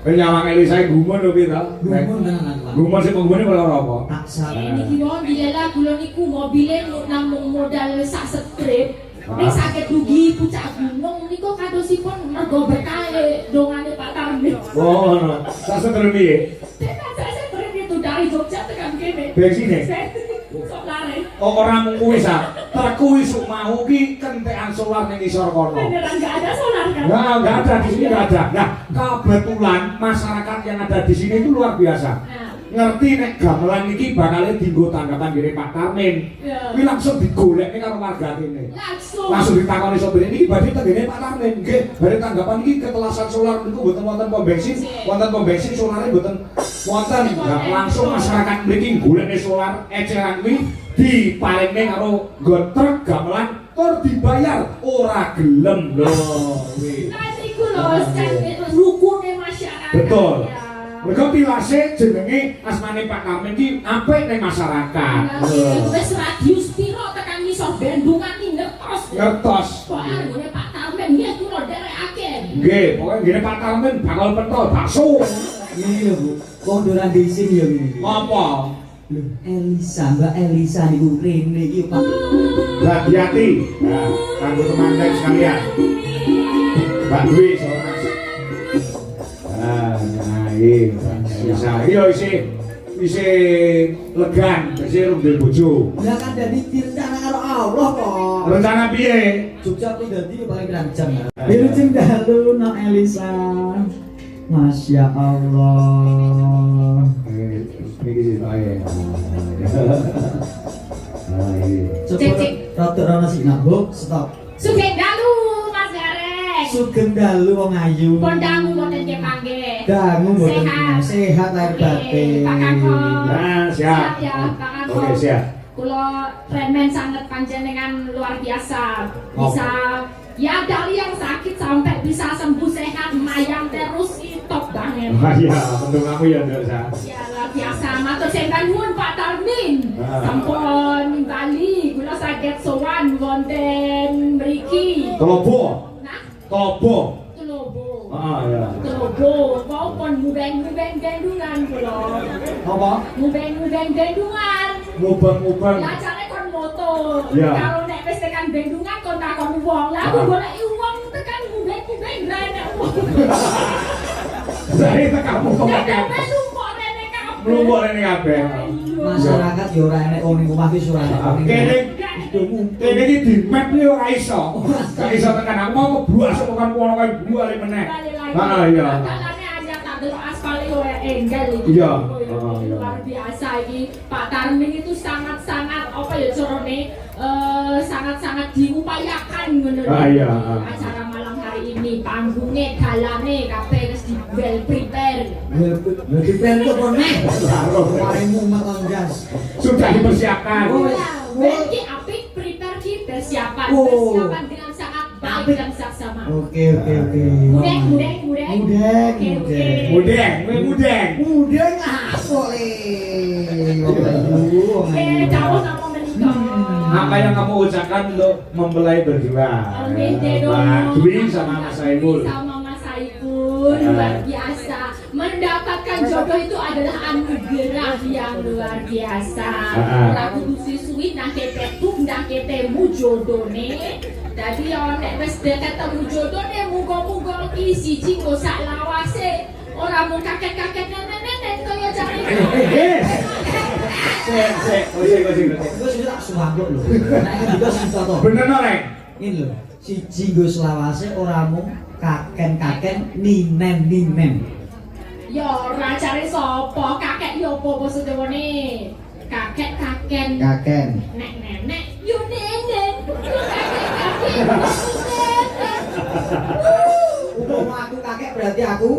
Nyawang Elisa gumun lho piye to? Gumun tenan Pak. Gumun sing penggune perkara apa? Taksal. Niki mau bilela kula niku mobile namung modal sak strip. Nek saged dugi pucak gunung niku kadosipun mergo berkah dongane Pak Tarmin. Oh, ngono. Sak seter piye? Saya strip itu dari Jogja tekan kene. Bensine. Sok lare. Oh, ora mung kuwi sa. Terku isuk mau ki kentekan solar ning isor kono. Beneran enggak ada solar kan? Enggak ada di sini enggak ada. Nah, kebetulan masyarakat yang ada di sini itu luar biasa. Ngerti nek gamelan iki bakal dienggo tanggapan gini Pak Tarmin. Kuwi langsung digolekne karo warga kene. Langsung ditakoni sopir iki badhe tengene Pak Tarmin. Nggih, badhe tanggapan iki ketelasan solar niku mboten wonten pom bensin, wonten pom bensin solare mboten wonten. Nah, langsung masyarakat mriki golekne solar eceran kuwi diparingne karo nggo truk gamelan tur dibayar ora gelem lho kuwi. Nah niku lho rukune masyarakat. Betul. Mereka pilase jenenge asmane Pak Tarmin iki apik ning masyarakat. Wis radius piro tekan ngisor bendungan iki ngertos. Ngertos. Soale nggone Pak Tarmin nggih kula derekake. Nggih, pokoke ngene Pak Tarmin bakal pentol bakso. Ini lho Bu, kondoran disin ya ngene. Apa? Lho, Elisa, Mbak Elisa niku rene iki Pak. Hati-hati. Nah, kanggo teman sekalian. Mbak Dwi sama Mas. Bisa. Iya isi legan, isi rumah bojo. Lah kan dadi direncana karo Allah kok. Rencana piye? Jogja kuwi dadi paling rancang. Wilujeng dalu no Elisa. Masya Allah. Iki sih ae. Cek. Rada ana sing Bu, stop. Sugeng dalu Mas Gareng. Sugeng dalu wong ayu. Pun dangu mboten nggih panggih. Dangu mboten sehat lahir batin. Pak Kakong. Nah, siap. Ya, Pak Kakong. Oke, siap. Kula remen sangat panjenengan luar biasa. Bisa ya dari yang sakit sampai bisa sembuh sehat mayang terus itu top banget. Wah iya, untuk kamu ya Nduk Sa. Ya luar biasa. Matur sembah nuwun Pak Tarmin. Sampun nimbali kula saged sowan wonten mriki. Kelopo. Nah, Kelopo. Telobo. Ya. Telobo maupun mubeng-mubeng gendungan kula. Apa? Mubeng-mubeng gendungan. Mubeng-mubeng. Lah jane kon moto. Ya. Kalau nek wis tekan bendungan kon takon wong. Lah aku goleki wong tekan mubeng-mubeng ra enek wong. Saya kamu kok Nek pakai kabeh lumpuk rene kabeh. Mlumpuk rene kabeh. Masyarakat ya ora enek wong ning omah wis ora enek. Kene iki di map iki ora iso. Gak iso tekan aku mau kebuas tekan kono kae buale meneh. Heeh iya. Kalane hanya tak delok aspal yo enggal iki. Iya. Luar biasa iki. Pak Tarmin itu sangat-sangat apa ya carane sangat-sangat diupayakan ngono lho. Iya. Acara malam hari ini panggungnya dalane kabeh wis di well prepare. Ya dipento kene. Paringmu maton gas. Sudah dipersiapkan. Iki apik prepare ki persiapan dengan sangat baik dan saksama. Oke. Mudeng. Mudeng asok Jauh sama menikah. Apa yang kamu ucapkan untuk mempelai berdua? Mbak Dwi sama Mas Saiful. Luar biasa. Mendapatkan jodoh itu adalah anugerah yang luar biasa. Ora kudu suwi nang kepetuk nang ketemu jodone. Dadi yo nek wis ketemu jodone muga-muga iki siji kok sak lawase. Ora mung kaget-kaget nenek kaya jare. Sik. Wis tak suwambuk lho. Nek juga sing foto. Bener no, Rek? Ini lho, siji nggo selawase ora mung kaken-kaken ninen. Yo ora cari sapa, kakek yo apa basa Jawane? Kakek-kaken. Kaken. Nek nenek yo nenen. Umpama aku kakek berarti aku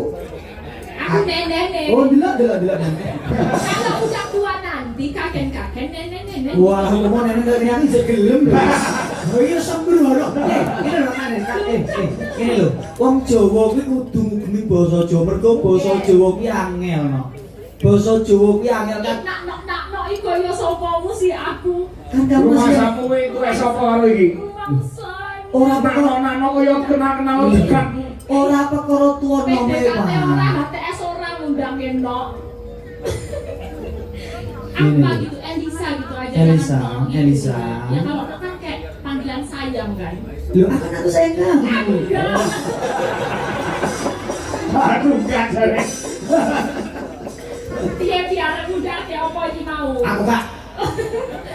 nenek. Oh, delok nenek. Kalau udah tua nanti kaken nenek. Wah, umpama nenek aku bisa gelem lho. Oh iya sembrono. Ini lho nenek. Ini lho, wong Jawa kuwi kudu ngugemi basa Jawa. Mergo basa Jawa kuwi angel no. Basa Jawa kuwi angel kan. Nak iku ya sapamu si aku. Kan kamu Rumah sih. sapu iku sapa karo iki? Ora perkara Nano kaya kenal-kenal dekat. ora perkara tuwa nome PDKT ora Pak. HTS undang Eno. Apa gitu, Elisa gitu aja. Elisa, jangan Nok gitu. Elisa. Ya kalau Nok kan kayak panggilan sayang kan. Lu akan aku sayang kamu. Enggak. Aduh, enggak jare. Dia biar udah kayak apa iki mau. Aku Kak.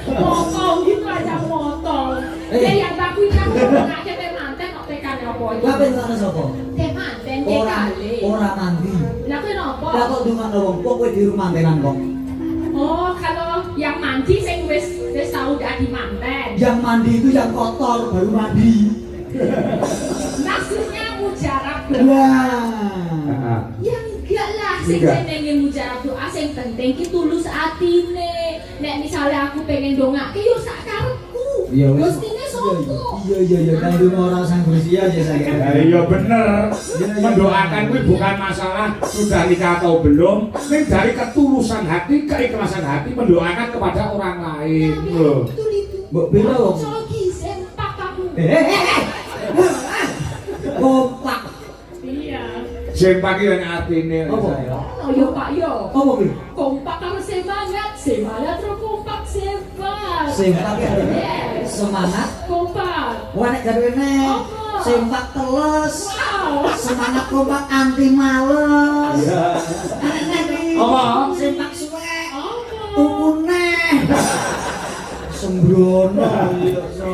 Motong gitu aja motong. Dia yang baku ini aku nggak teh manten kok tekan apa iki. Lah pentane sapa? Teh manten Ora kali. ora mandi. Lah kuwi nopo? Lah kok ndongakno wong kok kowe di rumah mantenan kok. Oh, kalau yang mandi sing wis tau dadi manten. Yang mandi itu yang kotor baru mandi. Maksudnya mujarab doa. Wah. Ya enggak lah, sing Enggak. jenenge mujarab doa sing penting ki tulus atine. Nek misalnya aku pengen dongake yo sak karepku. Iya wis. Mestine sopo? Iya kan dulu orang sang berusia aja saya. Iya bener. Mendoakan kuwi bukan masalah sudah nikah atau belum, ning dari ketulusan hati, keikhlasan hati mendoakan kepada orang lain loh. Betul itu. Mbok pira wong? Cogi sempak aku. Kompak. Iya. Sempak iki yang artine Apa? saya. Oh yo Pak yo. Apa kuwi? Kompak kalau semangat terus kompak sempak. Sempak ya. Yes. Semangat. Kompak. Wah nek jarene Apa? sempak teles. Wow. Semangat kompak anti males. Iya. Nek Apa? sempak suwe. Apa? Tuku neh. Sembrono iya so.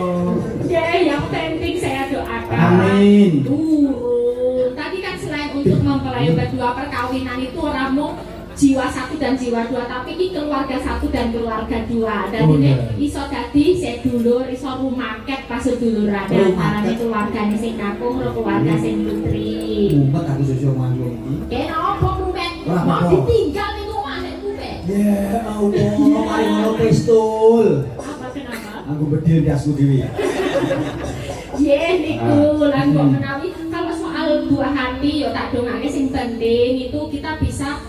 Ya, yang penting saya doakan. Amin. Turun. Tadi kan selain untuk mempelai berdua perkawinan itu orang mau jiwa satu dan jiwa dua, tapi ini keluarga satu dan keluarga dua. Dan Oh, ini iya. iso dadi sedulur, iso rumaket pas seduluran antara keluargane sing kakung karo keluarga sing putri. Mumpet aku susu mandu iki. Kenapa rumet? Wah, Mau apa? ditinggal ning omahne rumet. Ya Allah, mari ngono pistol. Apa kenapa? Aku bedil dasku dhewe. Ye niku lan kok menawi kalau soal buah hati yo tak dongake sing penting itu kita bisa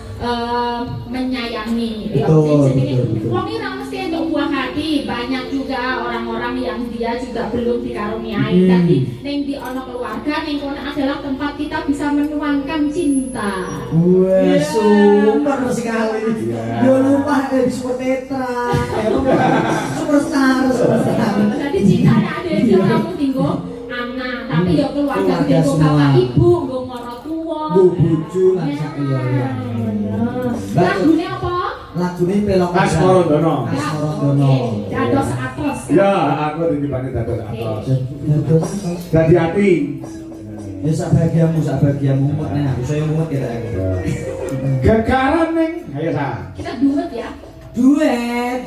menyayangi. Betul, betul. Wong iki ora mesti entuk buah hati, banyak juga orang-orang yang dia juga belum dikaruniai. Tapi ning di ono keluarga ning kono adalah tempat kita bisa menuangkan cinta. Wah, Ya. super sekali. Yo lupa ada di Super Tetra. Superstar. Jadi cintanya ada di kamu tinggo anak, tapi yo keluarga Keluarga tinggo semua. bapak ibu, nggo maratuwa. Nggo bojo lan sak liya. Lagune apa? Lagune pelok Mas Korondono. Mas Korondono. Dados atos. Ya, aku ditibane dados atos. Dados Dadi ati. ya sak bahagiamu mumet nih aku saya mumet kira Gegaran ning. Ayo sa. Kita duet ya. duet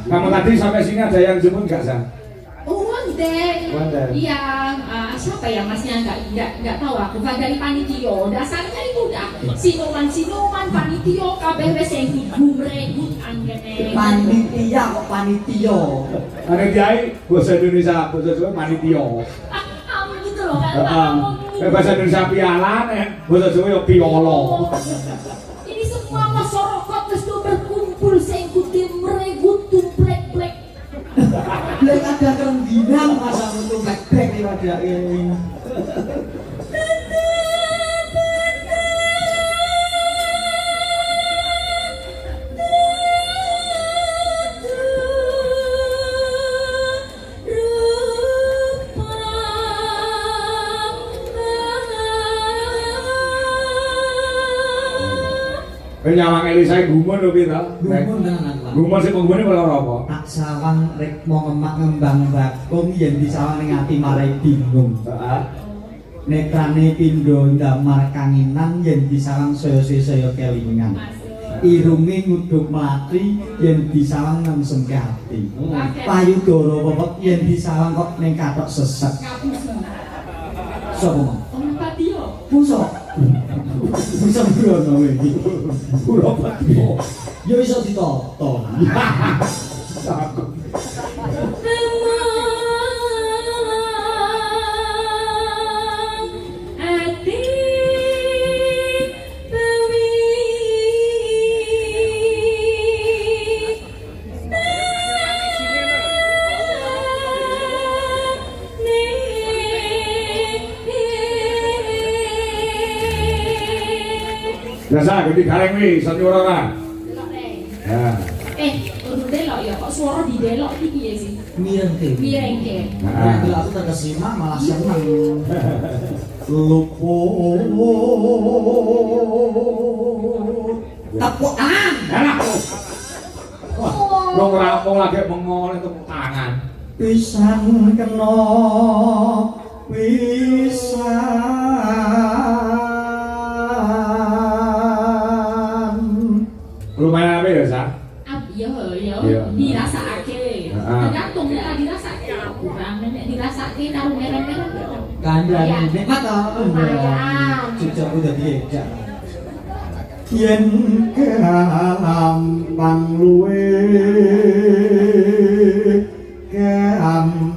Kamu tadi sampai sini ada yang jemput nggak sa? Wonder. Wonder. Iya, siapa ya masnya nggak tahu aku. Bukan dari panitio. Dasarnya itu udah sinuman panitio kabeh wis sing gumregut anggene. panitia kok panitia Panitia bahasa Indonesia, bahasa Jawa panitia. Kamu gitu loh kan. Bahasa Indonesia piala, bahasa Jawa ya piolo. Ini semua masyarakat wis do berkumpul sing kuti meregut tumplek-plek. Lek ada kerengginang masa untuk black lewat ini Nyawang Elisa gumun lho piye to? gumun tenan Pak. Gumun sing penggune ora apa? Tak sawang rek mau ngemak ngembang bakung yen disawang ning ati marai bingung. Heeh. Netrane pindho ndamar kanginan yen disawang saya kelingan. Irunge nguduk mati yen disawang nemsem ke ati. Payudara wewek yen disawang kok ning kathok sesek. Sopo Mang? Orang patio. Pusok. Bisa brono iki. Ora patio. Ya iso ditonton. Ati bawi Biasa gede gareng wi, senior ora. Delok rek. Ya. Urung delok ya kok suara didelok iki piye sih? Mirengke. Mirengke. Nah, kalau aku terkesima malah seneng. Luput tepukan. Enak. Wah, wong rampung lagi mengol tepuk tangan. Pisan kena pisan. Lumayan apa ya, Sa? Iya, dirasakake. Tergantung nek dirasakake kurang, nek dirasakake karo mereng-mereng. Kandhane nikmat to. Lumayan. Cucukku dadi edak. Yen gampang luwe gampang.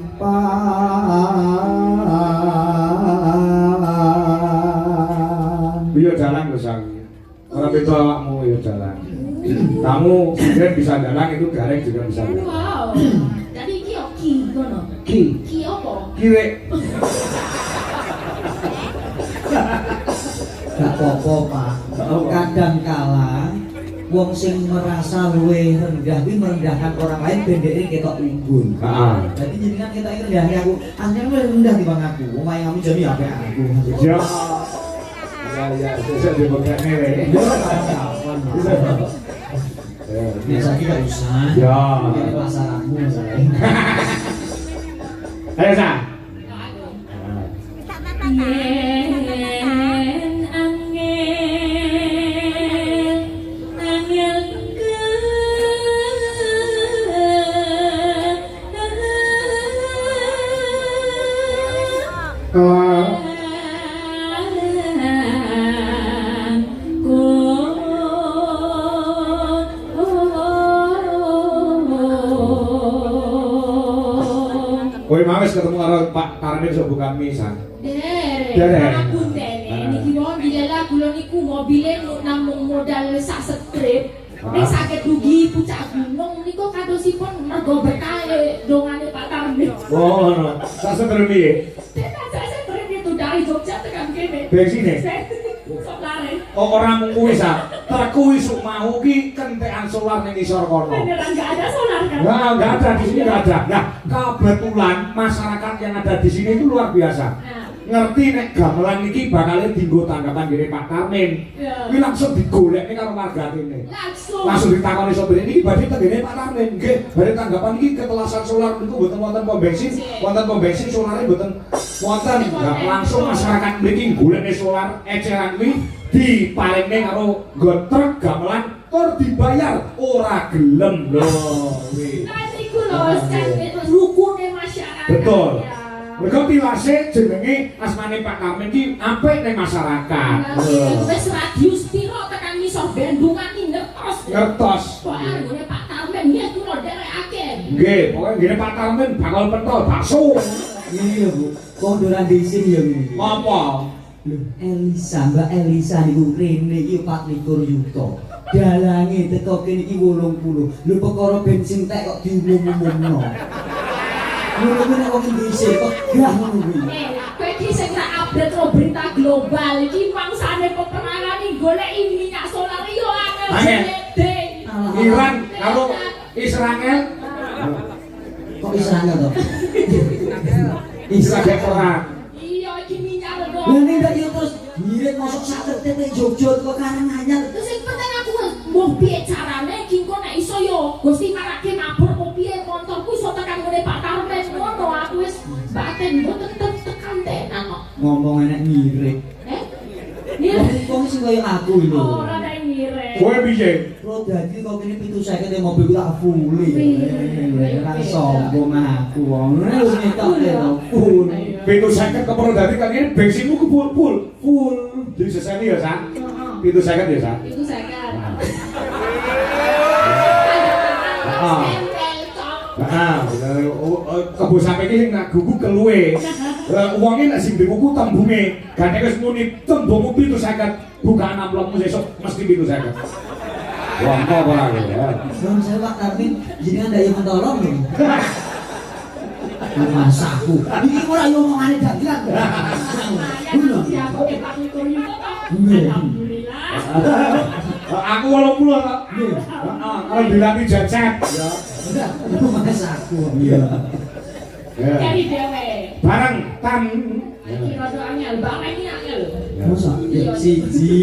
Iya jalan lho, Sang. Ora beda awakmu ya jalan. Kamu sendiri bisa jalan itu gareng juga bisa jalan. Wow. Jadi iki yo ki ngono. Ki. Ki apa? Kire. Gak apa-apa, Pak. Kadang kala wong sing merasa luwih rendah kuwi merendahkan orang lain ben dhek ketok unggul. Heeh. Jadi jenengan ketok rendahi aku, anjir luwih rendah timbang aku. Omahe kamu jadi apik aku. Ya. Ya, bisa dibekane we. Yo kapan. Biasa kita usah. Ya. Ini pasaranmu masalahnya. Ayo, Sa. Yen angel Kowe mau wis ketemu karo Pak Karmin sok bukan misan. Derek. Derek. Ampun Derek. Niki wong dilela kula niku mobile namung modal sak strip. Nek saged dugi pucak gunung niku kadosipun mergo berkah dongane Pak Karmin. Oh, no. Sasa piye? Saya strip itu dari Jogja tekan kene. Dari sini? Sok lare. Oh, ora mung kuwi, Sa. Terku isuk mau ki kentekan solar ning isor kono. Beneran enggak ada solar kan? Enggak ada di sini enggak ada. Nah, kebetulan masyarakat yang ada di sini itu luar biasa. Nah. Ngerti nek gamelan iki bakal dienggo tanggapan gini Pak Karmin. Ya. Kuwi langsung digolekne karo warga kene. Langsung. Langsung ditakoni sopir iki badhe tengene Pak Karmin. Nggih, badhe tanggapan iki ketelasan solar niku mboten wonten pom bensin, wonten pom bensin solare mboten wonten. Nah, langsung masyarakat mriki golekne solar eceran kuwi diparingne karo nggo truk gamelan tur dibayar ora gelem lho kuwi. Nah, niku lho rukune masyarakat. Betul. Ya. Mereka pilase jenenge asmane Pak Karmin ki apik ning masyarakat. Wis radius piro tekan ngisor bendungan iki ngertos. Ngertos. Soale ngene Pak Karmin ya kula derekake. Nggih, pokoke ngene Pak Karmin bakal pentol bakso. Iya, Bu. Kondoran disin ya ngene. Apa? Lho, Elisa, Mbak Elisa niku rene iki 24 yuta. Dalange teko kene iki 80. Lho perkara bensin tek kok diumum-umumno. Ngono nek wong dhisik kok gah ngono kuwi. Kowe iki sing ra update ro berita global iki mangsane peperangan iki goleki minyak solar yo angel gede. Iran karo Israel. Kok Israel to? Israel perang. Iya iki minyak lho. Lha nek yo terus ngirit mosok sak tetek Jogja kok Karanganyar. Terus sing penting aku mbuh piye carane iki kok nek iso yo Gusti marake mabur opo piye montorku iso tekan ngene Pak Karmen ngono aku wis batin mboten tekan tenan kok. Ngomong enek ngirit. Nire. Wong sing koyo aku lho. Ora ada nire. Kowe piye? Kalau dadi kok kene 750 ya mobil tak full. Ora sombong aku wong. Wis ngetok lho full. 750 kepro dadi kan ini bensinmu ku full. Full. Jadi seseni ya, Sa? 750 ya, Sa? Itu saya kan. Kebo sampe iki nak gugu keluwe. Wonge nek sing dikuku tembunge, gane wis muni tembungmu 750. Bukaan amplopmu sesuk mesti 750. Wah, kok ora ya. Nun saya Pak Karmin jenengan ndak yo mentolong lho. Masaku. Iki ora yo omongane dadian. Alhamdulillah. Aku 80 kok. Kalau dilatih jajak. Ya. Mas aku. Iya. Kari dewe. Bareng tan. Iki rada angel, bang iki angel. Masa siji,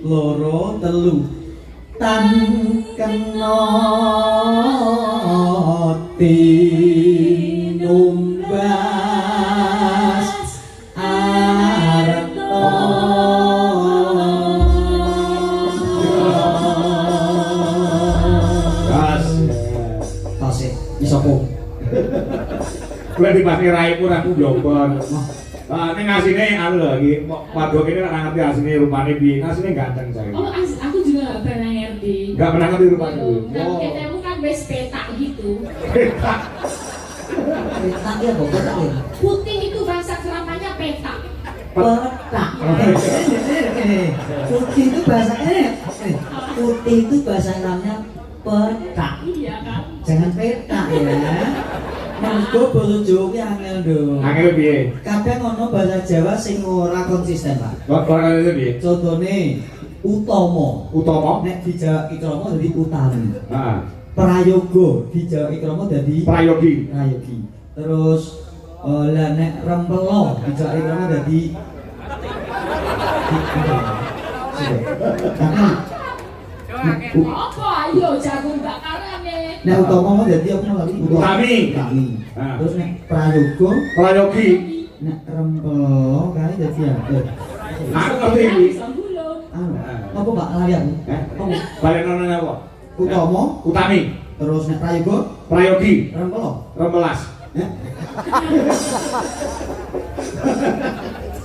loro, telu. Tan kena tinumbas arto. Gas. Tasik, iso kok. Kuwi dipake rai pun aku jombon. Ning asine anu lho iki, wadok ini ora ngerti asine rupane piye. Asine ganteng saya. Oh, aku juga gak pernah ngerti. Enggak pernah ngerti rupane. Nah, ketemu kan wis petak gitu. Petak ya, kok petak ya. Putih itu bahasa keramanya petak. Petak. Putih itu bahasa putih itu bahasa Arabnya petak. Iya kan? Jangan petak ya. Mergo basa Jawa ki angel nduk. Angel piye? Kadang ono bahasa Jawa sing ora konsisten, Pak. Kok ora konsisten piye? Contone utama. Utama? Nek dijawab ikrama dadi utami. Heeh. Prayoga dijawab ikrama dadi Prayogi. prayogi. Terus lah nek rempelo dijawab ikrama dadi Apa ayo jagung bakarane? nek utama mau dadi apa lagi? Utami. Utami. Nah. Terus nek prayoga, Prayogi. nek rempelo kali dadi apa? Aku ngerti iki. Anu, apa Pak lali aku? Apa? Balik nang apa? Utama, Utami. terus nek prayoga, Prayogi. rempelo. Remelas.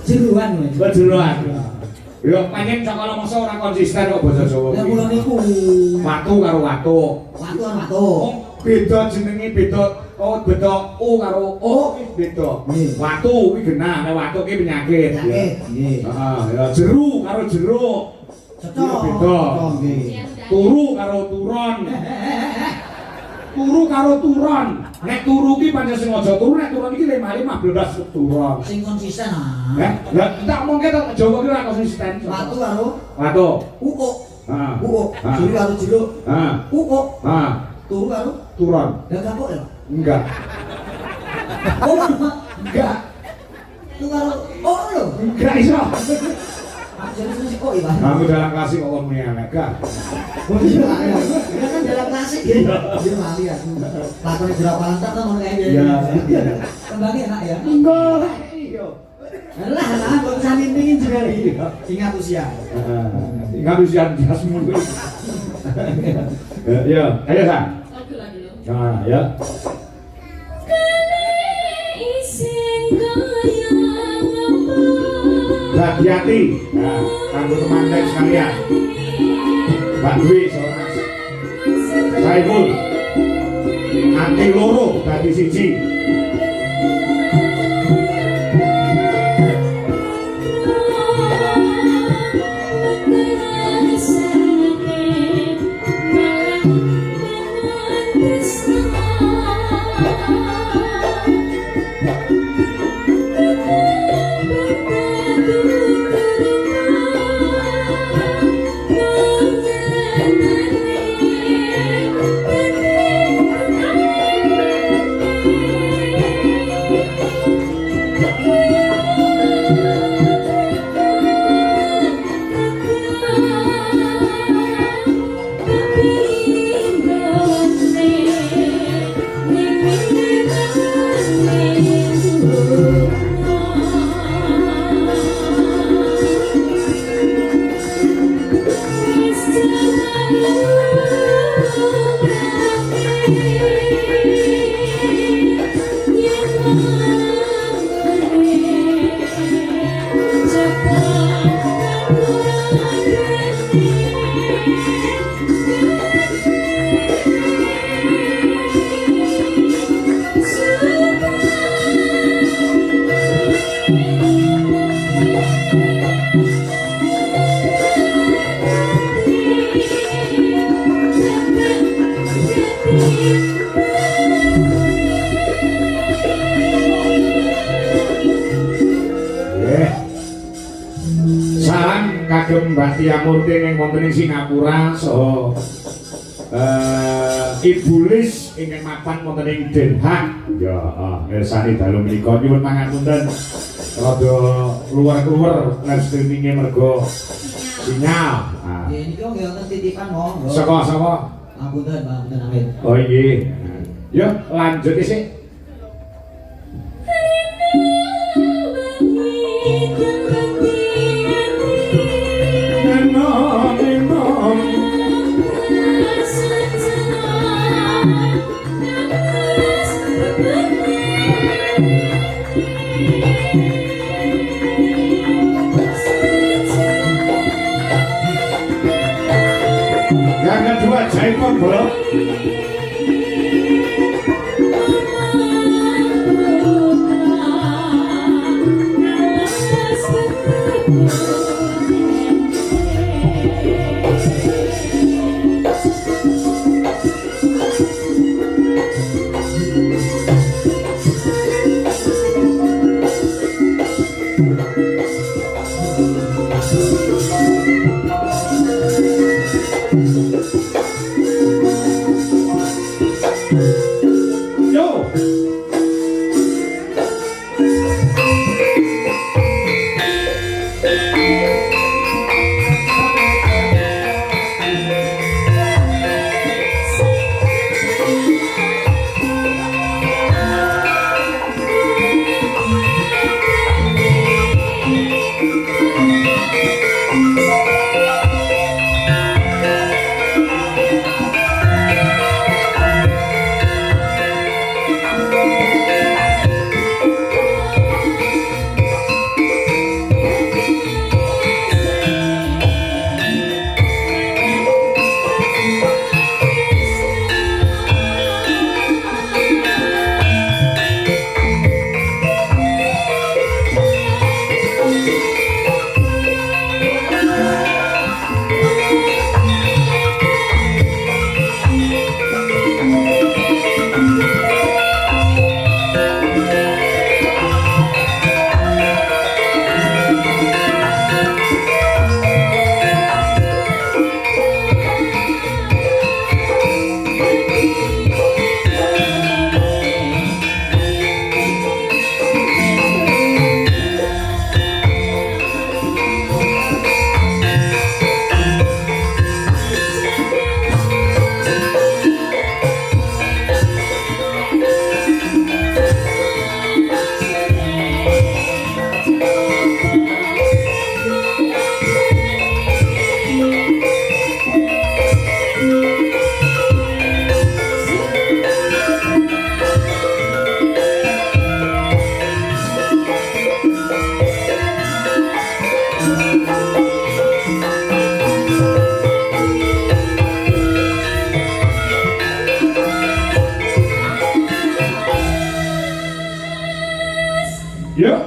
Jeruan Mas. Bejuruan. Yo pancen sakala masa ora konsisten kok basa Jawa. Lah kula niku Watu karo watu. watu kan watu. Oh, beda jenenge beda. Oh, beda U karo O iki beda. Nggih. Watu kuwi genah, nek watu ki penyakit. Penyakit. Nggih. Heeh, ya jeru karo jeruk. Cocok. Iya, beda. Cocok, nggih. Turu karo turon. Turu karo turon. Nek turu ki pancen sing aja turu, nek turon iki 5 belas turon. Sing konsisten Eh, lah tak mongke to Jawa ki ora konsisten. Watu karo Watu. uuk. Heeh. Uuk. Ah. Jeru karo jeruk. Heeh. Uuk. Heeh. Turu karo Turon. lah kapok ya. Enggak. Oh, Pak. Enggak. Turu karo oh lho. Enggak iso. Jadi sing kok ya, Pak. Kamu dalam kasih kok ngomongnya elek gak? Oh iya, ya. Ini kan dalam klasik ya. Dia mali aku. Lakoni berapa lantar tuh mau kayak gini. Iya. Kembali enak ya. Enggak. Iya. Alah, kok sampe pingin juga iki. Ingat usia. Enggak bisa jasmu. Ya, ayo San. Oke lagi lo. Nah, ya. Hati-hati. Nah, kanggo teman-teman sekalian. Mbak Dwi seorang Saiful. Anti loro dadi siji. kagem Mbak Tia Murti ing wonten ing Singapura saha Ibu Lis ingkang mapan wonten ing Den Haag. Ya, mirsani dalu menika nyuwun pangapunten rada luar-luar live streaming-e mergo sinyal. Ya niki nggih wonten titipan monggo. Saka Ngapunten, Amin. Oh iya. Yuk lanjut isik. Yang kedua Jaipong bro. Yuk.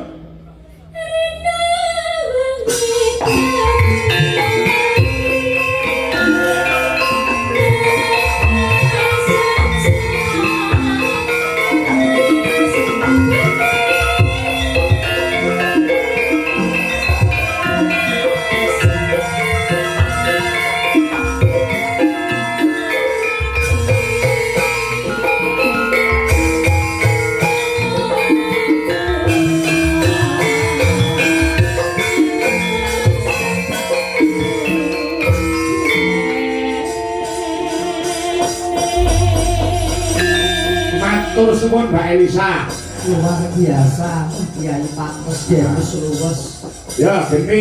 Matur suwun Mbak Elisa. Luar biasa, Kiai Pak Mas Demus Luwes. Ya, geni